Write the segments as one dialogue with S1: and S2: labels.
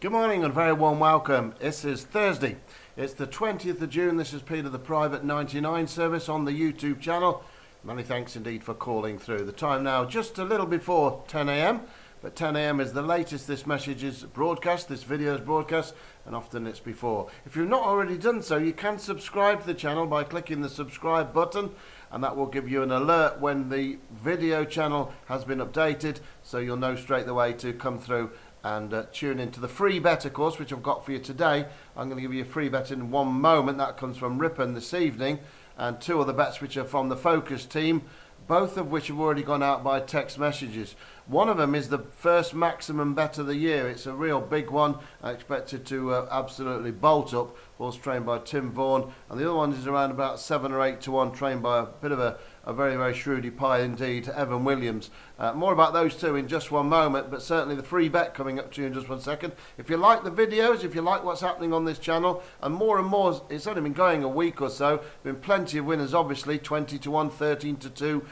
S1: Good morning and very warm welcome. This is Thursday. It's the 20th of June. This is Peter, the Private99 service on the YouTube channel. Many thanks indeed for calling through. The time now just a little before 10 a.m. But 10 a.m. is the latest this message is broadcast, this video is broadcast, and often it's before. If you've not already done so, you can subscribe to the channel by clicking the subscribe button, and that will give you an alert when the video channel has been updated, so you'll know straight away to come through and tune into the free bet, of course, which I've got for you today. I'm going to give you a free bet in one moment. That comes from Ripon this evening, and two other bets which are from the Focus team, both of which have already gone out by text messages. One of them is the first maximum bet of the year. It's a real big one. I expect it to absolutely bolt up. Horse trained by Tim Vaughan, and the other one is around about 7 or 8 to 1, trained by a bit of a very, very shrewdy pie indeed, Evan Williams. More about those two in just one moment, but certainly the free bet coming up to you in just 1 second. If you like the videos, if you like what's happening on this channel, and more, it's only been going a week or so, been plenty of winners obviously, 20 to 1, 13 to 2,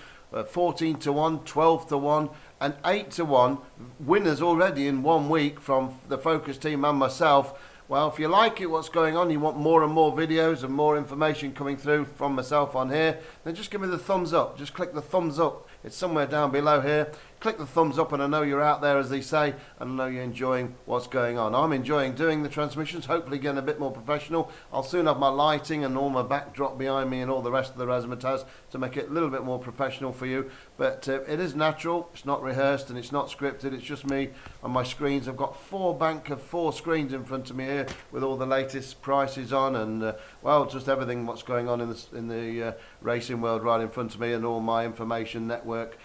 S1: 14 to 1, 12 to 1, and 8 to 1 winners already in 1 week from the Focus team and myself. Well, if you like it, what's going on, you want more and more videos and more information coming through from myself on here, then just give me the thumbs up. Just click the thumbs up. It's somewhere down below here. Click the thumbs up and I know you're out there, as they say, and I know you're enjoying what's going on. I'm enjoying doing the transmissions, hopefully getting a bit more professional. I'll soon have my lighting and all my backdrop behind me and all the rest of the razzmatazz to make it a little bit more professional for you. But it is natural, it's not rehearsed and it's not scripted, it's just me on my screens. I've got bank of four screens in front of me here with all the latest prices on and, well, just everything what's going on in the racing world right in front of me, and all my information network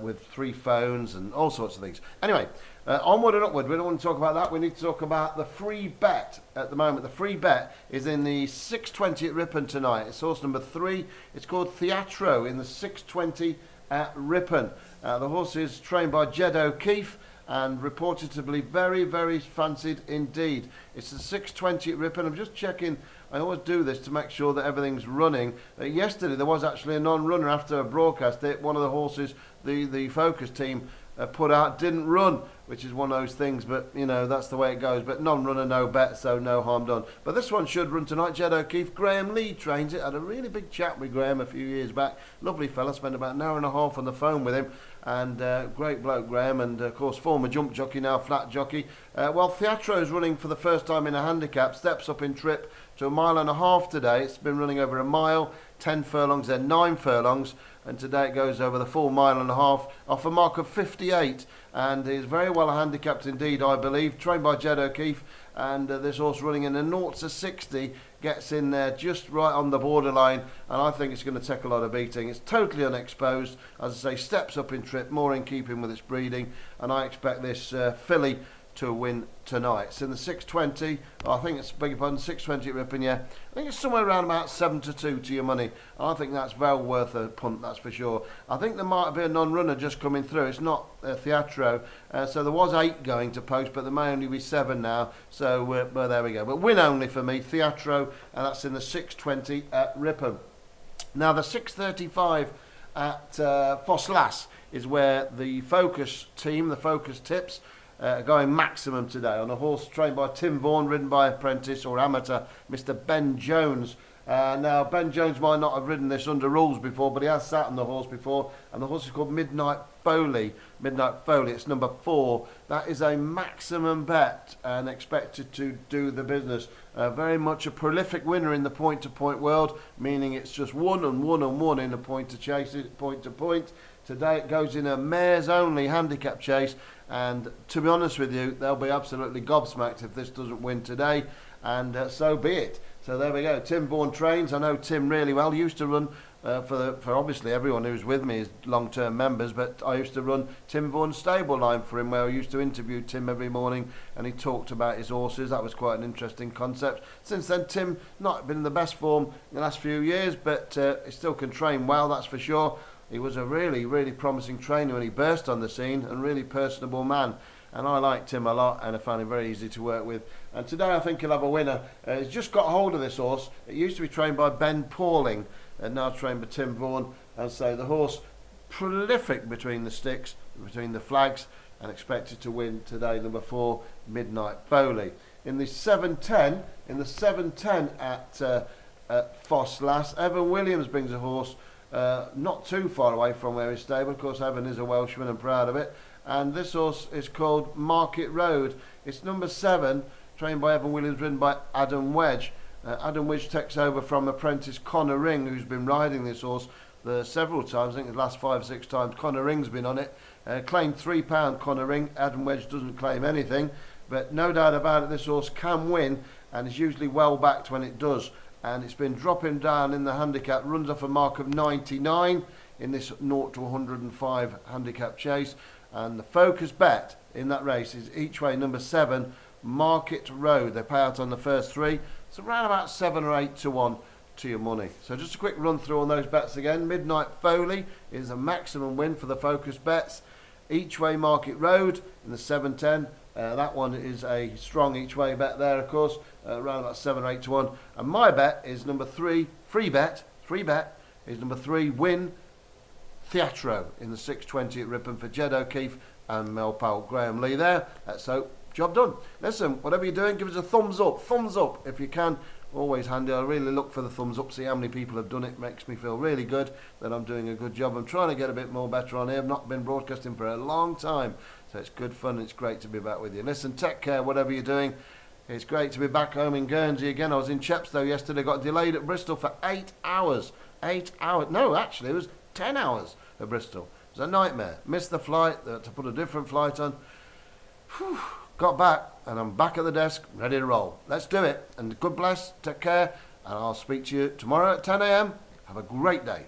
S1: with 3 phones and all sorts of things. Anyway, onward and upward. We don't want to talk about that. We need to talk about the free bet at the moment. The free bet is in the 620 at Ripon tonight. It's horse number 3. It's called Theatro in the 620 at Ripon. The horse is trained by Jed O'Keefe and reported to be very, very fancied indeed. It's the 620 at Ripon. I'm just checking. I always do this to make sure that everything's running. Yesterday there was actually a non-runner after a broadcast. One of the horses the Focus team put out didn't run, which is one of those things, but you know, that's the way it goes. But non-runner, no bet, so no harm done. But this one should run tonight. Jed O'Keefe, Graham Lee trains it. Had a really big chat with Graham a few years back. Lovely fella, spent about an hour and a half on the phone with him, and great bloke Graham, and of course former jump jockey, now flat jockey. Well, Theatro is running for the first time in a handicap, steps up in trip to 1.5 miles today. It's been running over 1 mile, 10 furlongs, then 9 furlongs, and today it goes over the full 1.5 miles off a mark of 58, and is very well handicapped indeed, I believe, trained by Jed O'Keefe, and this horse running in a 0 to 60 gets in there just right on the borderline, and I think it's going to take a lot of beating. It's totally unexposed, as I say, steps up in trip, more in keeping with its breeding, and I expect this filly to win tonight. It's in the 620. I think it's, beg your pardon, 620 at Ripon, yeah. I think it's somewhere around about 7 to 2 to your money. I think that's well worth a punt, that's for sure. I think there might be a non-runner just coming through. It's not Theatro, so there was 8 going to post, but there may only be 7 now. So well, there we go. But win only for me, Theatro, and that's in the 620 at Ripon. Now the 635 at Fosslas is where the Focus team, the Focus tips, going maximum today on a horse trained by Tim Vaughan, ridden by apprentice or amateur Mr. Ben Jones. Now Ben Jones might not have ridden this under rules before, but he has sat on the horse before, and the horse is called Midnight Foley. Midnight Foley, it's number 4. That is a maximum bet and expected to do the business. Very much a prolific winner in the point-to-point world, meaning it's just 1 and 1 and 1 in a point to chase it, point to point. Today it goes in a mares only handicap chase, and to be honest with you, they'll be absolutely gobsmacked if this doesn't win today, and so be it. So there we go. Tim Vaughan trains. I know Tim really well. Used to run for obviously everyone who's with me is long-term members, but I used to run Tim Vaughan's stable line for him, where I used to interview Tim every morning, and he talked about his horses. That was quite an interesting concept. Since then, Tim not been in the best form in the last few years, but he still can train well, that's for sure. He was a really, really promising trainer when he burst on the scene, and really personable man. And I liked him a lot, and I found him very easy to work with. And today I think he'll have a winner. He's just got hold of this horse. It used to be trained by Ben Pauling, and now trained by Tim Vaughan. And so the horse, prolific between the sticks, between the flags, and expected to win today. Number 4, Midnight Foley. In the 7:10, at Fosslas, Evan Williams brings a horse not too far away from where he's stable. Of course, Evan is a Welshman and proud of it. And this horse is called Market Road. It's number 7, trained by Evan Williams, ridden by Adam Wedge. Adam Wedge takes over from apprentice Connor Ring, who's been riding this horse several times. I think the last 5 or 6 times Connor Ring's been on it. Claimed £3 Connor Ring. Adam Wedge doesn't claim anything, but no doubt about it, this horse can win, and is usually well backed when it does. And it's been dropping down in the handicap, runs off a mark of 99 in this 0 to 105 handicap chase. And the focus bet in that race is each way number 7, Market Road. They pay out on the first 3. It's around about 7 or 8 to 1 to your money. So just a quick run through on those bets again. Midnight Foley is a maximum win for the focus bets. Each way Market Road in the 7:10. That one is a strong each way bet there, of course, around about 7 or 8 to 1. And my bet is number 3, free bet is number 3, Win Theatro in the 6:20 at Ripon for Jed O'Keefe and Mel Powell. Graham Lee there. So, job done. Listen, whatever you're doing, give us a thumbs up if you can. Always handy. I really look for the thumbs up, see how many people have done it. Makes me feel really good that I'm doing a good job. I'm trying to get a bit more better on here. I've not been broadcasting for a long time, so it's good fun. It's great to be back with you. Listen, take care, whatever you're doing. It's great to be back home in Guernsey again. I was in Chepstow yesterday, got delayed at Bristol for 8 hours. 8 hours. No, actually, it was 10 hours at Bristol. It was a nightmare. Missed the flight, to put a different flight on. Whew. Got back, and I'm back at the desk, ready to roll. Let's do it. And God bless, take care, and I'll speak to you tomorrow at 10 a.m. Have a great day.